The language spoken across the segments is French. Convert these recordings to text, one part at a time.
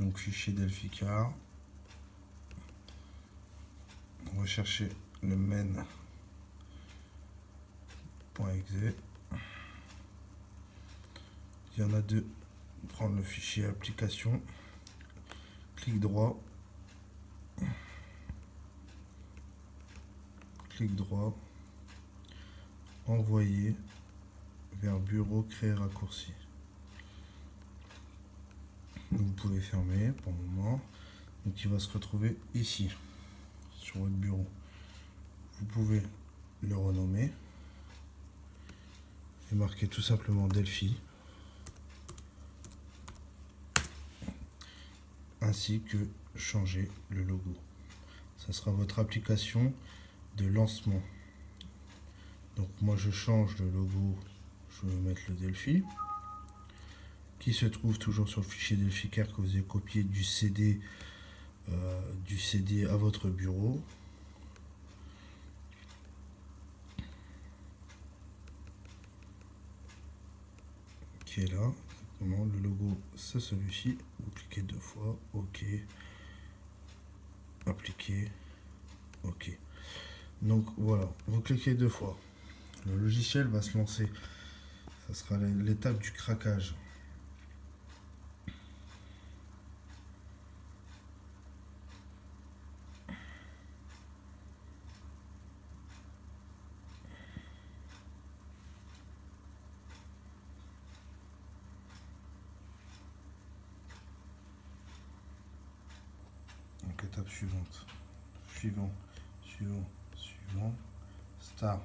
Donc fichier Delphicar. Recherchez le main.exe. Il y en a deux. Prendre le fichier application. Clic droit. Clic droit. Envoyer vers bureau créer raccourci. Vous pouvez fermer pour le moment. Donc il va se retrouver ici sur votre bureau. Vous pouvez le renommer et marquer tout simplement Delphi, ainsi que changer le logo. Ça sera votre application de lancement. Donc moi je change le logo, je vais mettre le Delphi, qui se trouve toujours sur le fichier Delphicar que vous avez copié du CD à votre bureau. Qui est là. Le logo c'est celui-ci. Vous cliquez deux fois, OK. Appliquer, OK. Donc voilà, vous cliquez deux fois. Le logiciel va se lancer. Ça sera l'étape du craquage. Donc étape suivante. Suivant. Start.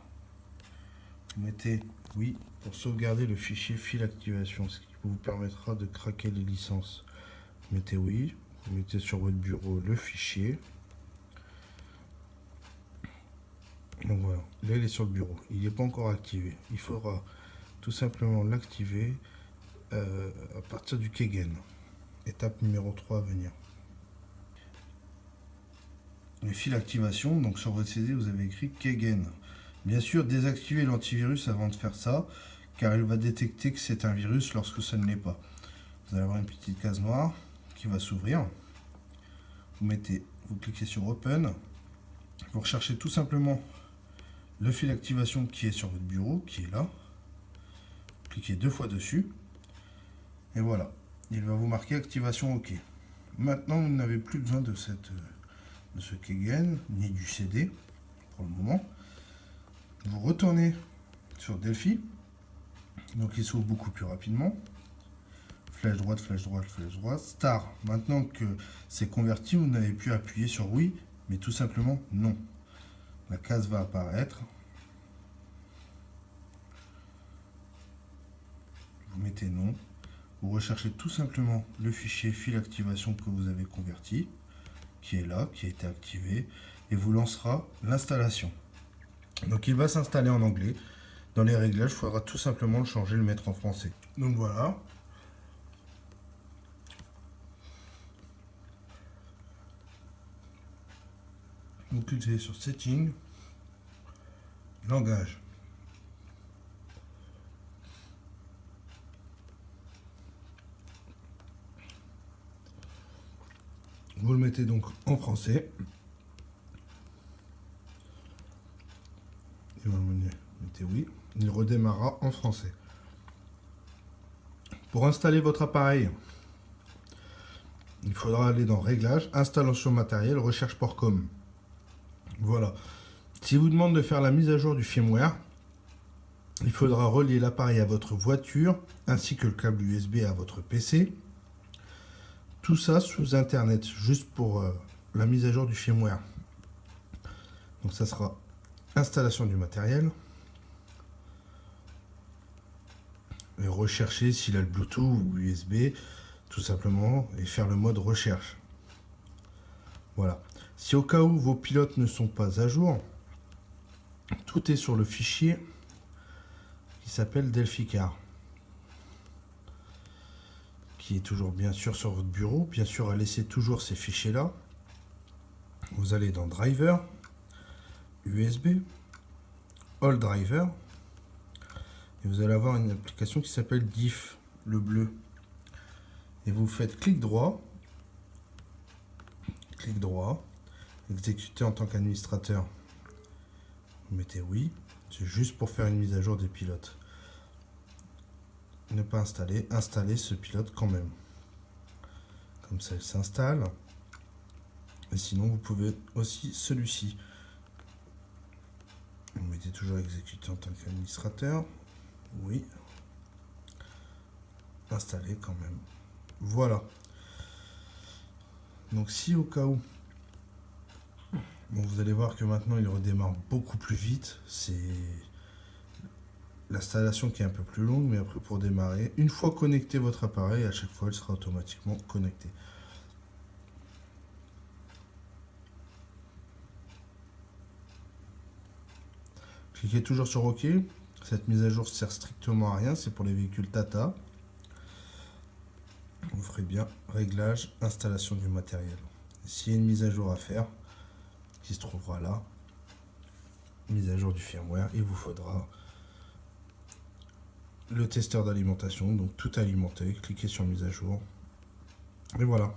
Vous mettez oui pour sauvegarder le fichier fil activation, ce qui vous permettra de craquer les licences. Vous mettez oui, vous mettez sur votre bureau le fichier. Donc voilà, là il est sur le bureau, il n'est pas encore activé. Il faudra tout simplement l'activer à partir du Keygen. Étape numéro 3 à venir. Les fils d'activation, donc sur votre CD vous avez écrit Keygen. Bien sûr, désactivez l'antivirus avant de faire ça, car il va détecter que c'est un virus lorsque ça ne l'est pas. Vous allez avoir une petite case noire qui va s'ouvrir. Vous cliquez sur Open. Vous recherchez tout simplement le fil d'activation qui est sur votre bureau, qui est là. Cliquez deux fois dessus. Et voilà, il va vous marquer activation OK. Maintenant, vous n'avez plus besoin de ce Keygen, ni du CD, pour le moment. Vous retournez sur Delphi, donc il s'ouvre beaucoup plus rapidement. Flèche droite, flèche droite, flèche droite. Start. Maintenant que c'est converti, vous n'avez plus à appuyer sur oui, mais tout simplement non. La case va apparaître. Vous mettez non. Vous recherchez tout simplement le fichier fil activation que vous avez converti, qui est là, qui a été activé, et vous lancera l'installation. Donc il va s'installer en anglais. Dans les réglages, il faudra tout simplement le changer, le mettre en français. Donc voilà. Vous cliquez sur Setting, Langage. Vous le mettez donc en français. Et vous mettez oui. Il redémarrera en français. Pour installer votre appareil, il faudra aller dans Réglages, Installation matériel, Recherche port com. Voilà. Si vous demande de faire la mise à jour du firmware, il faudra relier l'appareil à votre voiture ainsi que le câble USB à votre PC. Tout ça sous Internet, juste pour la mise à jour du firmware. Donc ça sera installation du matériel. Et rechercher s'il a le Bluetooth ou USB, tout simplement, et faire le mode recherche. Voilà. Si au cas où vos pilotes ne sont pas à jour, tout est sur le fichier qui s'appelle Delphicar, qui est toujours bien sûr sur votre bureau. Bien sûr, à laisser toujours ces fichiers là. Vous allez dans Driver, USB, All Driver, et vous allez avoir une application qui s'appelle Diff, le bleu. Et vous faites clic droit, clic droit, exécuter en tant qu'administrateur, vous mettez oui, c'est juste pour faire une mise à jour des pilotes. Ne pas installer, installer ce pilote quand même. Comme ça, il s'installe. Et sinon, vous pouvez aussi celui-ci. Vous mettez toujours exécuter en tant qu'administrateur. Oui. Installer quand même. Voilà. Donc si au cas où, bon, vous allez voir que maintenant il redémarre beaucoup plus vite. C'est l'installation qui est un peu plus longue, mais après pour démarrer, une fois connecté votre appareil, à chaque fois il sera automatiquement connecté. Cliquez toujours sur OK. Cette mise à jour sert strictement à rien, c'est pour les véhicules Tata. Vous ferez bien réglage, installation du matériel. S'il y a une mise à jour à faire, qui se trouvera là, mise à jour du firmware, il vous faudra le testeur d'alimentation, donc tout alimenter, cliquez sur mise à jour, et voilà.